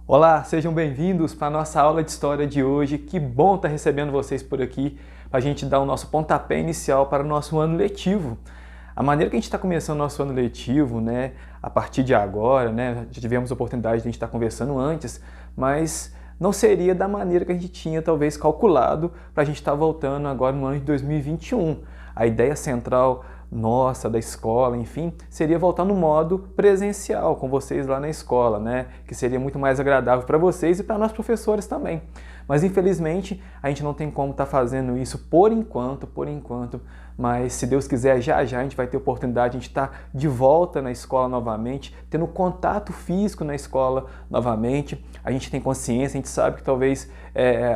Olá, sejam bem-vindos para a nossa aula de história de hoje. Que bom estar recebendo vocês por aqui para a gente dar o nosso pontapé inicial para o nosso ano letivo. A maneira que a gente está começando o nosso ano letivo, né, a partir de agora, né, já tivemos a oportunidade de a gente estar conversando antes, mas não seria da maneira que a gente tinha talvez calculado para a gente estar voltando agora no ano de 2021. A ideia central nossa, da escola, enfim, seria voltar no modo presencial, com vocês lá na escola, né? Que seria muito mais agradável para vocês e para nós professores também. Mas infelizmente a gente não tem como estar fazendo isso por enquanto, mas se Deus quiser, já a gente vai ter oportunidade de a gente estar de volta na escola novamente, tendo contato físico na escola novamente. A gente tem consciência, a gente sabe que talvez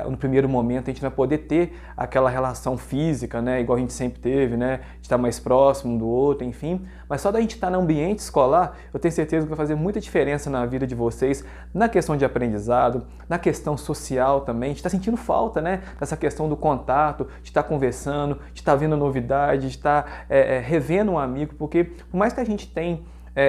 no primeiro momento a gente não vai poder ter aquela relação física, né, igual a gente sempre teve, né, de estar mais próximo um do outro, enfim. Mas só da gente estar no ambiente escolar, eu tenho certeza que vai fazer muita diferença na vida de vocês, na questão de aprendizado, na questão social também. A gente está sentindo falta, né, dessa questão do contato, de estar conversando, de estar vendo novidade, de estar revendo um amigo, porque por mais que a gente tenha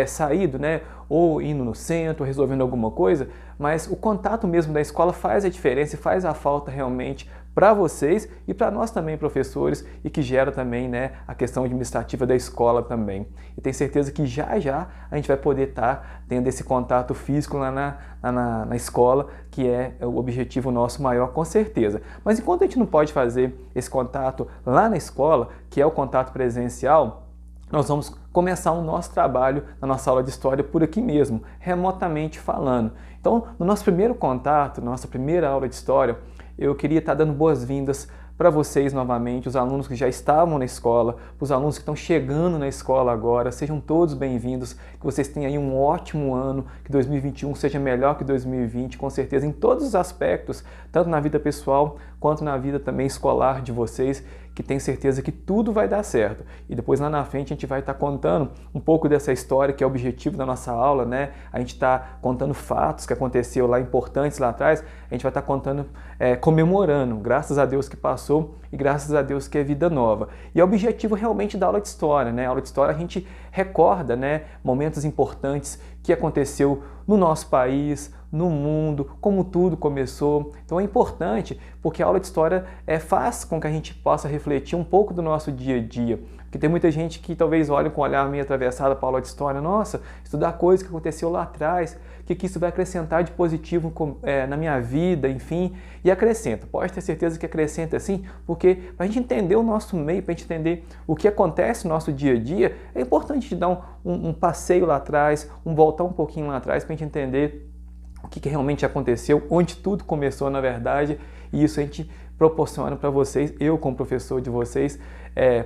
saído, né, ou indo no centro, resolvendo alguma coisa, mas o contato mesmo da escola faz a diferença e faz a falta realmente para vocês e para nós também, professores, e que gera também, né, a questão administrativa da escola também. E tenho certeza que já a gente vai poder estar tendo esse contato físico lá na escola, que é o objetivo nosso maior, com certeza. Mas enquanto a gente não pode fazer esse contato lá na escola, que é o contato presencial, nós vamos começar o nosso trabalho na nossa aula de história por aqui mesmo, remotamente falando. Então, no nosso primeiro contato, na nossa primeira aula de história, eu queria estar dando boas-vindas para vocês novamente, os alunos que já estavam na escola, os alunos que estão chegando na escola agora, sejam todos bem-vindos, que vocês tenham aí um ótimo ano, que 2021 seja melhor que 2020, com certeza, em todos os aspectos, tanto na vida pessoal quanto na vida também escolar de vocês, que tenho certeza que tudo vai dar certo. E depois lá na frente a gente vai estar contando um pouco dessa história, que é o objetivo da nossa aula, né? A gente está contando fatos que aconteceu lá, importantes lá atrás, a gente vai estar contando, comemorando, graças a Deus que passou e graças a Deus que é vida nova. E é o objetivo realmente da aula de história, né? A aula de história a gente recorda, né, momentos importantes que aconteceu no nosso país, no mundo, como tudo começou. Então é importante porque a aula de história faz com que a gente possa refletir um pouco do nosso dia a dia. Porque tem muita gente que talvez olhe com um olhar meio atravessado para a aula de história. Nossa, estudar coisas que aconteceu lá atrás, o que isso vai acrescentar de positivo na minha vida, enfim. E acrescenta, pode ter certeza que acrescenta sim, porque para a gente entender o nosso meio, para a gente entender o que acontece no nosso dia a dia, é importante dar um passeio lá atrás, voltar um pouquinho lá atrás para a gente entender o que realmente aconteceu, onde tudo começou na verdade, e isso a gente proporciona para vocês, eu como professor de vocês,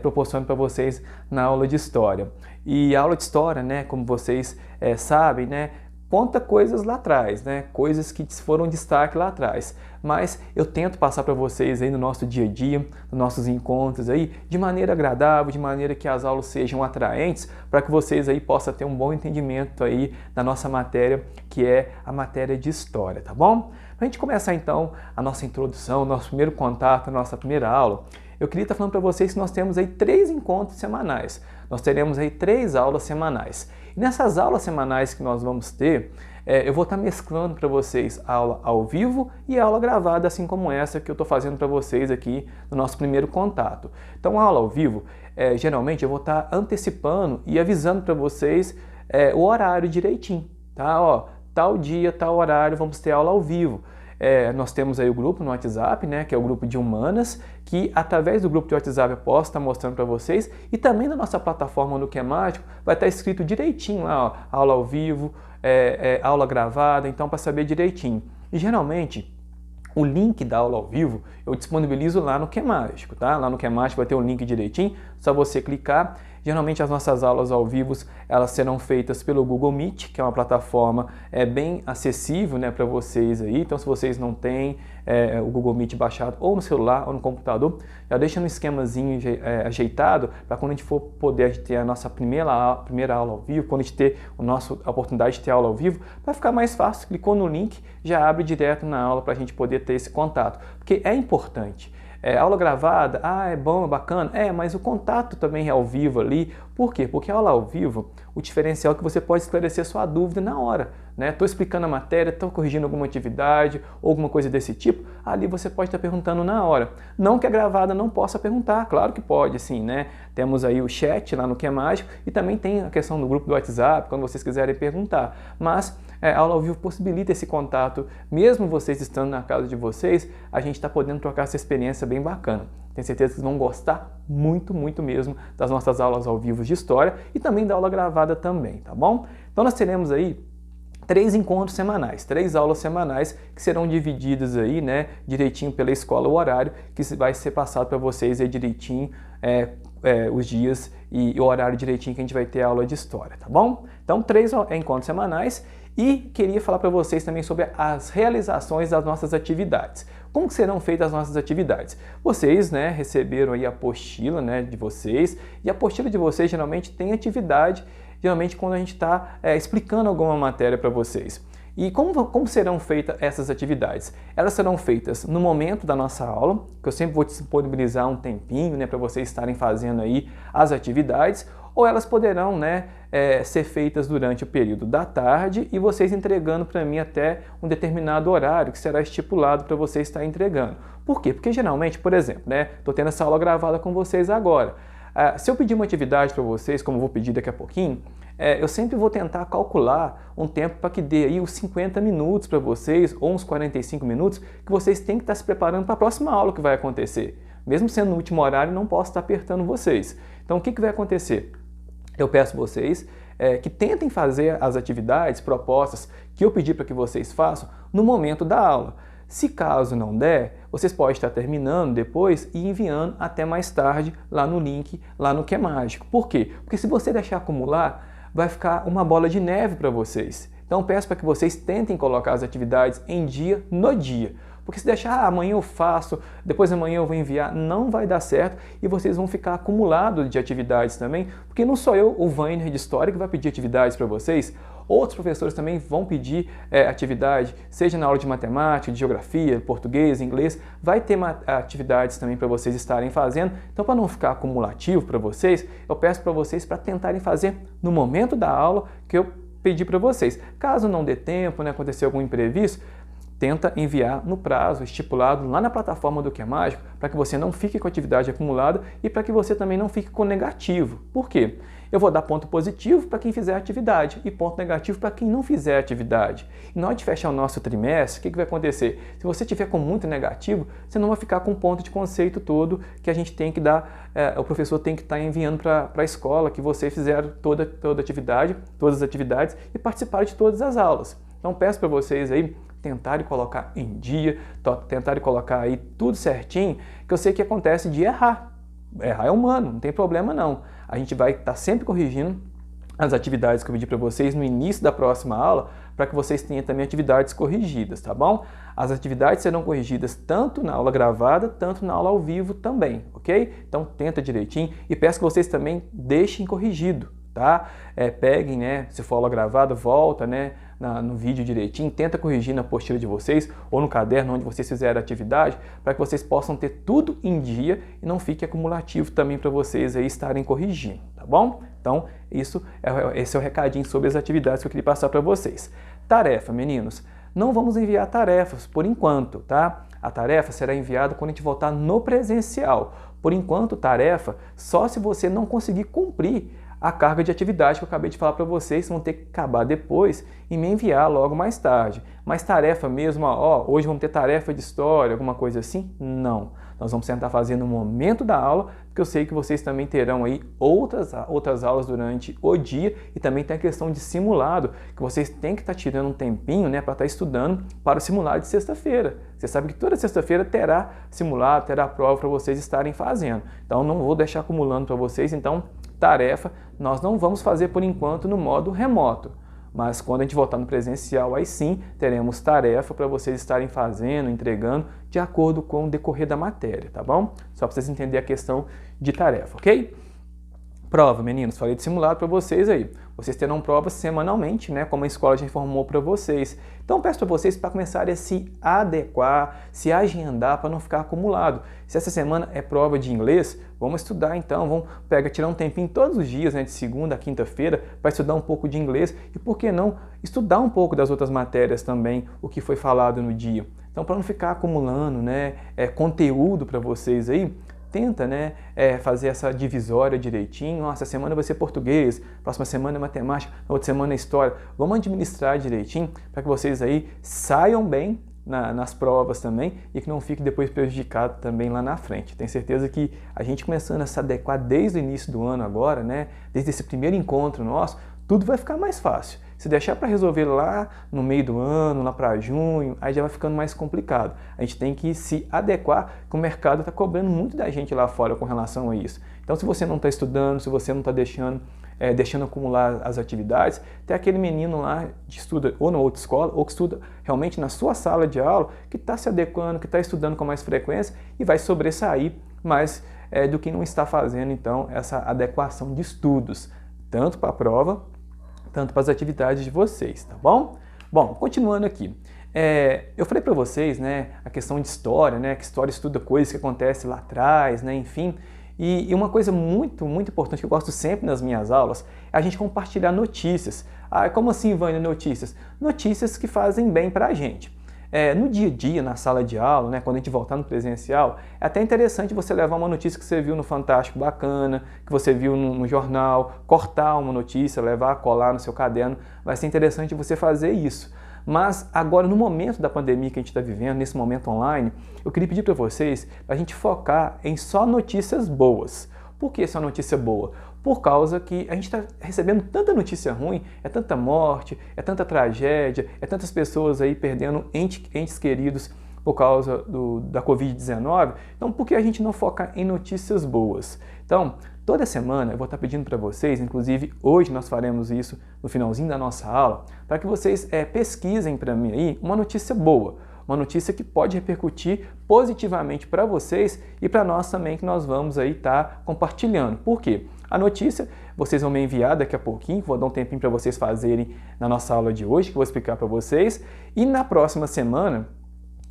proporciono para vocês na aula de história. E a aula de história, né, como vocês sabem, né, conta coisas lá atrás, né, coisas que foram destaque lá atrás, mas eu tento passar para vocês aí no nosso dia a dia, nos nossos encontros aí, de maneira agradável, de maneira que as aulas sejam atraentes, para que vocês aí possam ter um bom entendimento aí da nossa matéria, que é a matéria de história, tá bom? Para a gente começar então a nossa introdução, o nosso primeiro contato, a nossa primeira aula, eu queria estar falando para vocês que nós temos aí 3 encontros semanais. Nós teremos aí 3 aulas semanais. E nessas aulas semanais que nós vamos ter, eu vou estar mesclando para vocês a aula ao vivo e a aula gravada, assim como essa que eu estou fazendo para vocês aqui no nosso primeiro contato. Então a aula ao vivo, geralmente eu vou estar antecipando e avisando para vocês o horário direitinho, tá? Ó, tal dia, tal horário, vamos ter aula ao vivo. Nós temos aí o grupo no WhatsApp, né, que é o grupo de humanas, que através do grupo de WhatsApp eu posso estar mostrando para vocês, e também na nossa plataforma no Que é Mágico vai estar escrito direitinho lá, ó, aula ao vivo, aula gravada, então para saber direitinho. E geralmente o link da aula ao vivo eu disponibilizo lá no Que é Mágico, tá? Lá no Que é Mágico vai ter o link direitinho, só você clicar. Geralmente as nossas aulas ao vivo elas serão feitas pelo Google Meet, que é uma plataforma bem acessível, né, para vocês aí. Então se vocês não têm o Google Meet baixado ou no celular ou no computador, já deixa no esquemazinho ajeitado para quando a gente for poder ter a nossa primeira aula ao vivo, quando a gente ter a oportunidade de ter aula ao vivo, vai ficar mais fácil, clicou no link, já abre direto na aula para a gente poder ter esse contato, porque é importante. Aula gravada, é bom, é bacana, mas o contato também é ao vivo ali. Por quê? Porque a aula ao vivo, o diferencial é que você pode esclarecer sua dúvida na hora, né? Estou explicando a matéria, estou corrigindo alguma atividade ou alguma coisa desse tipo, ali você pode estar perguntando na hora. Não que a gravada não possa perguntar, claro que pode, sim, né? Temos aí o chat lá no Que é Mágico e também tem a questão do grupo do WhatsApp, quando vocês quiserem perguntar. Mas a aula ao vivo possibilita esse contato, mesmo vocês estando na casa de vocês, a gente está podendo trocar essa experiência bem bacana. Tenho certeza que vocês vão gostar muito, muito mesmo das nossas aulas ao vivo de história e também da aula gravada também, tá bom? Então nós teremos aí 3 encontros semanais, 3 aulas semanais que serão divididas aí, né, direitinho pela escola, o horário que vai ser passado para vocês aí direitinho, os dias e o horário direitinho que a gente vai ter a aula de história, tá bom? Então 3 encontros semanais e queria falar para vocês também sobre as realizações das nossas atividades. Como serão feitas as nossas atividades? Vocês, né, receberam aí a apostila, né, de vocês e a apostila de vocês geralmente tem atividade, geralmente quando a gente está explicando alguma matéria para vocês. E como serão feitas essas atividades? Elas serão feitas no momento da nossa aula, que eu sempre vou disponibilizar um tempinho, né, para vocês estarem fazendo aí as atividades, ou elas poderão, né, ser feitas durante o período da tarde e vocês entregando para mim até um determinado horário que será estipulado para vocês estar entregando. Por quê? Porque geralmente, por exemplo, né, estou tendo essa aula gravada com vocês agora. Se eu pedir uma atividade para vocês, como eu vou pedir daqui a pouquinho, eu sempre vou tentar calcular um tempo para que dê aí uns 50 minutos para vocês, ou uns 45 minutos, que vocês têm que estar se preparando para a próxima aula que vai acontecer. Mesmo sendo no último horário, não posso estar apertando vocês. Então, o que vai acontecer? Eu peço vocês que tentem fazer as atividades propostas que eu pedi para que vocês façam no momento da aula. Se caso não der, vocês podem estar terminando depois e enviando até mais tarde lá no link, lá no Que é Mágico. Por quê? Porque se você deixar acumular, vai ficar uma bola de neve para vocês. Então peço para que vocês tentem colocar as atividades em dia no dia. Porque se deixar, amanhã eu faço, depois amanhã eu vou enviar, não vai dar certo e vocês vão ficar acumulados de atividades também, porque não sou eu, o Vainer de História, que vai pedir atividades para vocês, outros professores também vão pedir atividade, seja na aula de matemática, de geografia, português, inglês, vai ter atividades também para vocês estarem fazendo. Então, para não ficar acumulativo para vocês, eu peço para vocês para tentarem fazer no momento da aula que eu pedi para vocês. Caso não dê tempo, né, acontecer algum imprevisto, tenta enviar no prazo estipulado lá na plataforma do Que é Mágico para que você não fique com a atividade acumulada e para que você também não fique com negativo. Por quê? Eu vou dar ponto positivo para quem fizer a atividade e ponto negativo para quem não fizer a atividade. E na hora de fechar o nosso trimestre, o que vai acontecer? Se você tiver com muito negativo, você não vai ficar com o ponto de conceito todo que a gente tem que dar, o professor tem que estar enviando para a escola que você fizeram toda atividade, todas as atividades e participaram de todas as aulas. Então peço para vocês aí tentarem colocar em dia, tentarem colocar aí tudo certinho, que eu sei que acontece de errar. Errar é humano, não tem problema não. A gente vai estar sempre corrigindo as atividades que eu pedi para vocês no início da próxima aula, para que vocês tenham também atividades corrigidas, tá bom? As atividades serão corrigidas tanto na aula gravada, tanto na aula ao vivo também, ok? Então tenta direitinho e peço que vocês também deixem corrigido, tá? Peguem, né, se for aula gravada, volta, né, no vídeo direitinho, tenta corrigir na apostila de vocês ou no caderno onde vocês fizeram a atividade, para que vocês possam ter tudo em dia e não fique acumulativo também para vocês aí estarem corrigindo, tá bom? Então, esse é o recadinho sobre as atividades que eu queria passar para vocês. Tarefa, meninos. Não vamos enviar tarefas por enquanto, tá? A tarefa será enviada quando a gente voltar no presencial. Por enquanto, tarefa só se você não conseguir cumprir a carga de atividade que eu acabei de falar para vocês, vão ter que acabar depois e me enviar logo mais tarde. Mas tarefa mesmo, hoje vamos ter tarefa de história, alguma coisa assim? Não. Nós vamos tentar fazer no momento da aula, porque eu sei que vocês também terão aí outras aulas durante o dia e também tem a questão de simulado, que vocês têm que estar tirando um tempinho, né, para estar estudando para o simulado de sexta-feira. Você sabe que toda sexta-feira terá simulado, terá prova para vocês estarem fazendo. Então não vou deixar acumulando para vocês, então tarefa nós não vamos fazer por enquanto no modo remoto, mas quando a gente voltar no presencial, aí sim teremos tarefa para vocês estarem fazendo, entregando de acordo com o decorrer da matéria, tá bom? Só para vocês entenderem a questão de tarefa, ok? Prova, meninos, falei de simulado para vocês aí. vocês terão provas semanalmente, né, como a escola já informou para vocês. Então peço para vocês para começarem a se adequar, se agendar para não ficar acumulado. Se essa semana é prova de inglês, vamos estudar então, vamos tirar um tempinho todos os dias, né, de segunda a quinta-feira, para estudar um pouco de inglês e, por que não, estudar um pouco das outras matérias também, o que foi falado no dia. Então, para não ficar acumulando, né, conteúdo para vocês aí, tenta, né, fazer essa divisória direitinho. Essa semana vai ser português, próxima semana é matemática, na outra semana é história. Vamos administrar direitinho para que vocês aí saiam bem nas provas também e que não fique depois prejudicado também lá na frente. Tenho certeza que a gente começando a se adequar desde o início do ano agora, né, desde esse primeiro encontro nosso, tudo vai ficar mais fácil. Se deixar para resolver lá no meio do ano, lá para junho, aí já vai ficando mais complicado. A gente tem que se adequar, que o mercado está cobrando muito da gente lá fora com relação a isso. Então, se você não está estudando, se você não está deixando acumular as atividades, tem aquele menino lá que estuda ou na outra escola, ou que estuda realmente na sua sala de aula, que está se adequando, que está estudando com mais frequência e vai sobressair mais do que não está fazendo, então, essa adequação de estudos, tanto para a prova, tanto para as atividades de vocês, tá bom? Bom, continuando aqui. Eu falei para vocês, né, a questão de história, né, que história estuda coisas que acontecem lá atrás, né, enfim. E uma coisa muito, muito importante que eu gosto sempre nas minhas aulas é a gente compartilhar notícias. Ah, como assim, Vânia, notícias? Notícias que fazem bem para a gente. No dia a dia, na sala de aula, né, quando a gente voltar no presencial, é até interessante você levar uma notícia que você viu no Fantástico bacana, que você viu no jornal, cortar uma notícia, levar, colar no seu caderno. Vai ser interessante você fazer isso. Mas agora, no momento da pandemia que a gente está vivendo, nesse momento online, eu queria pedir para vocês para a gente focar em só notícias boas. Por que só notícia boa? Por causa que a gente está recebendo tanta notícia ruim, é tanta morte, é tanta tragédia, é tantas pessoas aí perdendo entes queridos por causa da Covid-19. Então, por que a gente não focar em notícias boas? Então, toda semana eu vou estar pedindo para vocês, inclusive hoje nós faremos isso no finalzinho da nossa aula, para que vocês pesquisem para mim aí uma notícia boa. Uma notícia que pode repercutir positivamente para vocês e para nós também, que nós vamos aí estar compartilhando. Por quê? A notícia vocês vão me enviar daqui a pouquinho, vou dar um tempinho para vocês fazerem na nossa aula de hoje, que eu vou explicar para vocês. E na próxima semana,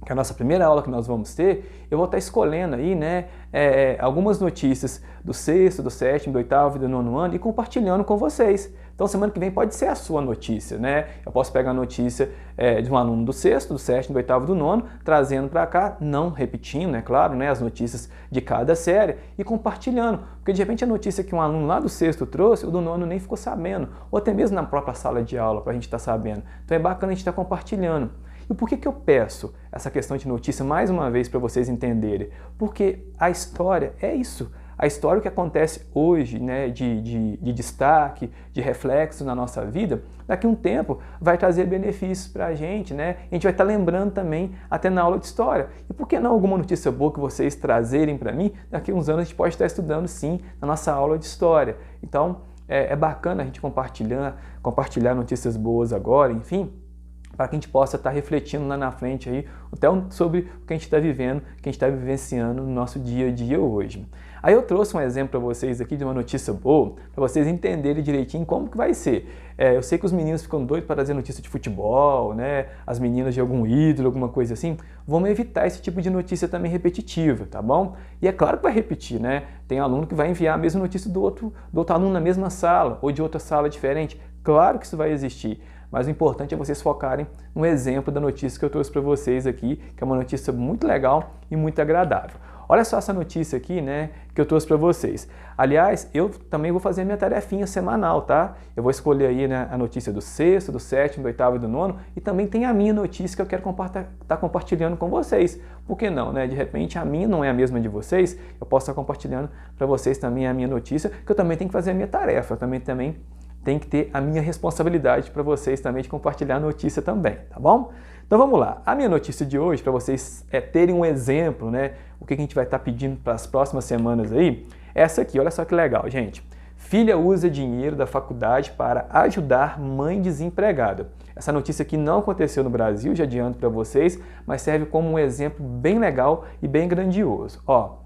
que é a nossa primeira aula que nós vamos ter, eu vou estar escolhendo aí, né, algumas notícias do sexto, do sétimo, do oitavo e do nono ano e compartilhando com vocês. Então, semana que vem pode ser a sua notícia, né? Eu posso pegar a notícia de um aluno do sexto, do sétimo, do oitavo e do nono, trazendo para cá, não repetindo, é claro, né, as notícias de cada série e compartilhando. Porque, de repente, a notícia que um aluno lá do sexto trouxe, o do nono nem ficou sabendo, ou até mesmo na própria sala de aula, para a gente estar sabendo. Então, é bacana a gente estar compartilhando. E por que eu peço essa questão de notícia mais uma vez para vocês entenderem? Porque a história é isso. A história que acontece hoje, né, de destaque, de reflexo na nossa vida, daqui a um tempo vai trazer benefícios para a gente, né? A gente vai estar lembrando também até na aula de história. E por que não alguma notícia boa que vocês trazerem para mim? Daqui a uns anos a gente pode estar estudando sim na nossa aula de história. Então é bacana a gente compartilhar notícias boas agora, enfim, para que a gente possa estar refletindo lá na frente aí, até sobre o que a gente está vivendo, o que a gente está vivenciando no nosso dia a dia hoje. Aí eu trouxe um exemplo para vocês aqui de uma notícia boa, para vocês entenderem direitinho como que vai ser. Eu sei que os meninos ficam doidos para trazer notícia de futebol, né? As meninas de algum ídolo, alguma coisa assim. Vamos evitar esse tipo de notícia também repetitiva, tá bom? E é claro que vai repetir, né? Tem aluno que vai enviar a mesma notícia do outro aluno na mesma sala ou de outra sala diferente. Claro que isso vai existir. Mas o importante é vocês focarem no exemplo da notícia que eu trouxe para vocês aqui, que é uma notícia muito legal e muito agradável. Olha só essa notícia aqui, né, que eu trouxe para vocês. Aliás, eu também vou fazer a minha tarefinha semanal, tá? Eu vou escolher aí, né, a notícia do sexto, do sétimo, do oitavo e do nono, e também tem a minha notícia que eu quero estar compartilhando com vocês. Por que não, né? De repente a minha não é a mesma de vocês, eu posso estar compartilhando para vocês também a minha notícia, que eu também tenho que fazer a minha tarefa, eu também tem que ter a minha responsabilidade para vocês também de compartilhar a notícia também, tá bom? Então vamos lá. A minha notícia de hoje, para vocês terem um exemplo, né, o que a gente vai estar pedindo para as próximas semanas aí, é essa aqui. Olha só que legal, gente. Filha usa dinheiro da faculdade para ajudar mãe desempregada. Essa notícia aqui não aconteceu no Brasil, já adianto para vocês, mas serve como um exemplo bem legal e bem grandioso. Ó,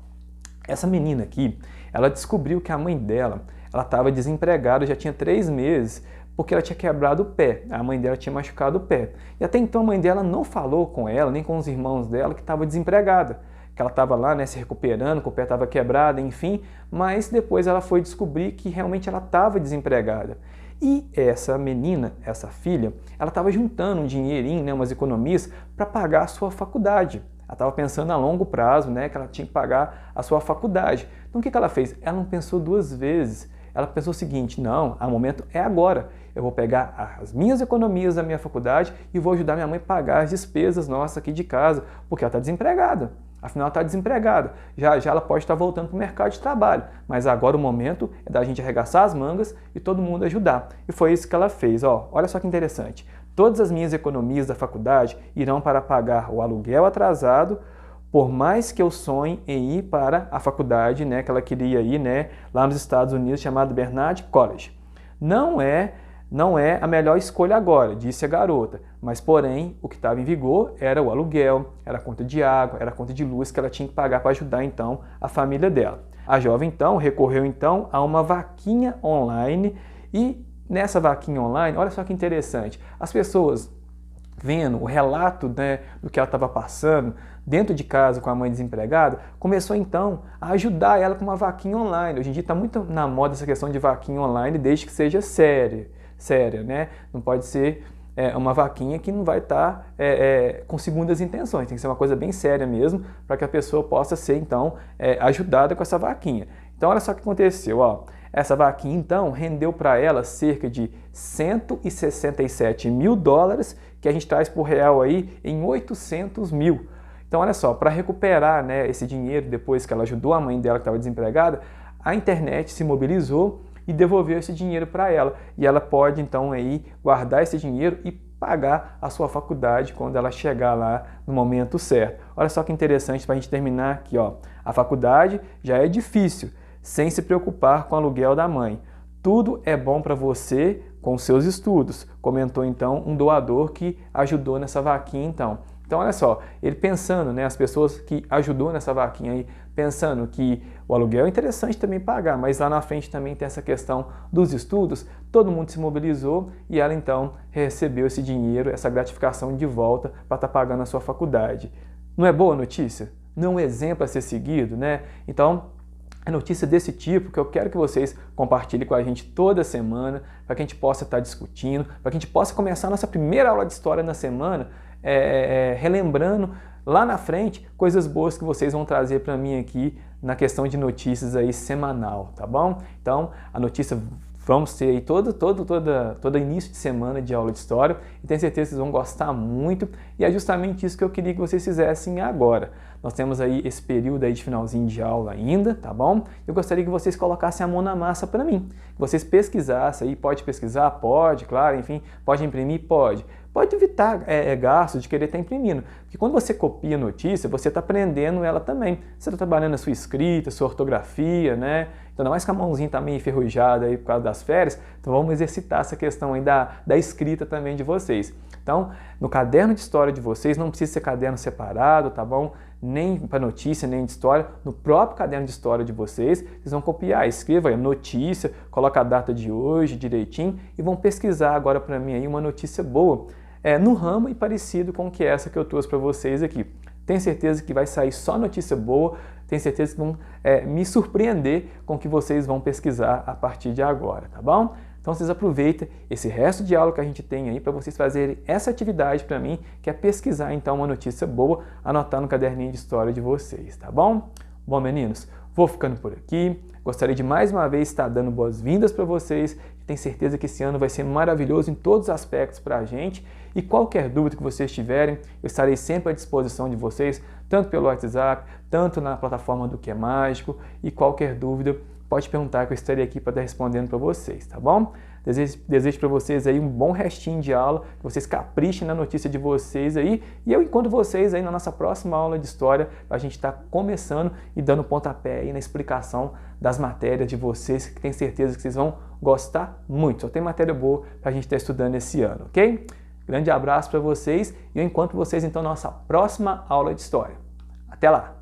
essa menina aqui, ela descobriu que a mãe dela, ela estava desempregada, já tinha 3 meses, porque ela tinha quebrado o pé, a mãe dela tinha machucado o pé. E até então a mãe dela não falou com ela, nem com os irmãos dela, que estava desempregada, que ela estava lá, né, se recuperando, que o pé estava quebrado, enfim, mas depois ela foi descobrir que realmente ela estava desempregada. E essa menina, essa filha, ela estava juntando um dinheirinho, né, umas economias, para pagar a sua faculdade. Ela estava pensando a longo prazo, né, que ela tinha que pagar a sua faculdade. Então o que ela fez? Ela não pensou 2 vezes. Ela pensou o seguinte: não, o momento é agora. Eu vou pegar as minhas economias da minha faculdade e vou ajudar minha mãe a pagar as despesas nossas aqui de casa, porque ela está desempregada. Afinal, ela está desempregada. Já ela pode estar voltando para o mercado de trabalho, mas agora o momento é da gente arregaçar as mangas e todo mundo ajudar. E foi isso que ela fez. Ó, olha só que interessante. Todas as minhas economias da faculdade irão para pagar o aluguel atrasado, por mais que eu sonhe em ir para a faculdade, né, que ela queria ir, né, lá nos Estados Unidos, chamado Bernard College. Não é a melhor escolha agora, disse a garota, mas porém o que estava em vigor era o aluguel, era a conta de água, era a conta de luz que ela tinha que pagar para ajudar então a família dela. A jovem então recorreu então a uma vaquinha online e nessa vaquinha online, olha só que interessante, as pessoas vendo o relato, né, do que ela estava passando dentro de casa com a mãe desempregada, começou então a ajudar ela com uma vaquinha online. Hoje em dia está muito na moda essa questão de vaquinha online, desde que seja séria, né? Não pode ser uma vaquinha que não vai estar com segundas intenções, tem que ser uma coisa bem séria mesmo, para que a pessoa possa ser então ajudada com essa vaquinha. Então olha só o que aconteceu, ó. Essa vaquinha então rendeu para ela cerca de 167 mil dólares, que a gente traz por real aí em 800 mil. Então olha só, para recuperar, né, esse dinheiro depois que ela ajudou a mãe dela que estava desempregada, a internet se mobilizou e devolveu esse dinheiro para ela. E ela pode então aí guardar esse dinheiro e pagar a sua faculdade quando ela chegar lá no momento certo. Olha só que interessante para a gente terminar aqui, ó. A faculdade já é difícil, sem se preocupar com o aluguel da mãe. Tudo é bom para você com seus estudos, comentou então um doador que ajudou nessa vaquinha então. Então olha só, ele pensando, né, as pessoas que ajudou nessa vaquinha aí, pensando que o aluguel é interessante também pagar, mas lá na frente também tem essa questão dos estudos, todo mundo se mobilizou e ela então recebeu esse dinheiro, essa gratificação de volta para estar pagando a sua faculdade. Não é boa notícia? Não é um exemplo a ser seguido, né? Então, é notícia desse tipo que eu quero que vocês compartilhem com a gente toda semana, para que a gente possa estar discutindo, para que a gente possa começar a nossa primeira aula de história na semana, relembrando lá na frente coisas boas que vocês vão trazer para mim aqui na questão de notícias aí semanal, tá bom? Então, a notícia vamos ter aí todo início de semana de aula de história e tenho certeza que vocês vão gostar muito e é justamente isso que eu queria que vocês fizessem agora. Nós temos aí esse período aí de finalzinho de aula ainda, tá bom? Eu gostaria que vocês colocassem a mão na massa para mim, que vocês pesquisassem aí, pode pesquisar? Pode, claro, enfim, pode imprimir? Pode. Pode evitar gastos de querer estar imprimindo, porque quando você copia a notícia, você está aprendendo ela também. Você está trabalhando a sua escrita, a sua ortografia, né? Então, ainda mais que a mãozinha está meio enferrujada aí por causa das férias, então vamos exercitar essa questão aí da escrita também de vocês. Então, no caderno de história de vocês, não precisa ser caderno separado, tá bom? Nem para notícia, nem de história. No próprio caderno de história de vocês, vocês vão copiar, escreva aí notícia, coloca a data de hoje direitinho e vão pesquisar agora para mim aí uma notícia boa, no ramo e parecido com que essa que eu trouxe para vocês aqui. Tenho certeza que vai sair só notícia boa, tenho certeza que vão me surpreender com o que vocês vão pesquisar a partir de agora, tá bom? Então vocês aproveitem esse resto de aula que a gente tem aí para vocês fazerem essa atividade para mim, que é pesquisar então uma notícia boa, anotar no caderninho de história de vocês, tá bom? Bom, meninos, vou ficando por aqui. Gostaria de mais uma vez estar dando boas-vindas para vocês. Tenho certeza que esse ano vai ser maravilhoso em todos os aspectos para a gente. E qualquer dúvida que vocês tiverem, eu estarei sempre à disposição de vocês, tanto pelo WhatsApp, tanto na plataforma do Que é Mágico. E qualquer dúvida, pode perguntar que eu estarei aqui para estar respondendo para vocês, tá bom? Desejo para vocês aí um bom restinho de aula, que vocês caprichem na notícia de vocês aí, e eu encontro vocês aí na nossa próxima aula de história, para a gente estar começando e dando pontapé aí na explicação das matérias de vocês, que tenho certeza que vocês vão gostar muito. Só tem matéria boa para a gente estar estudando esse ano, ok? Grande abraço para vocês e eu encontro vocês então na nossa próxima aula de história. Até lá!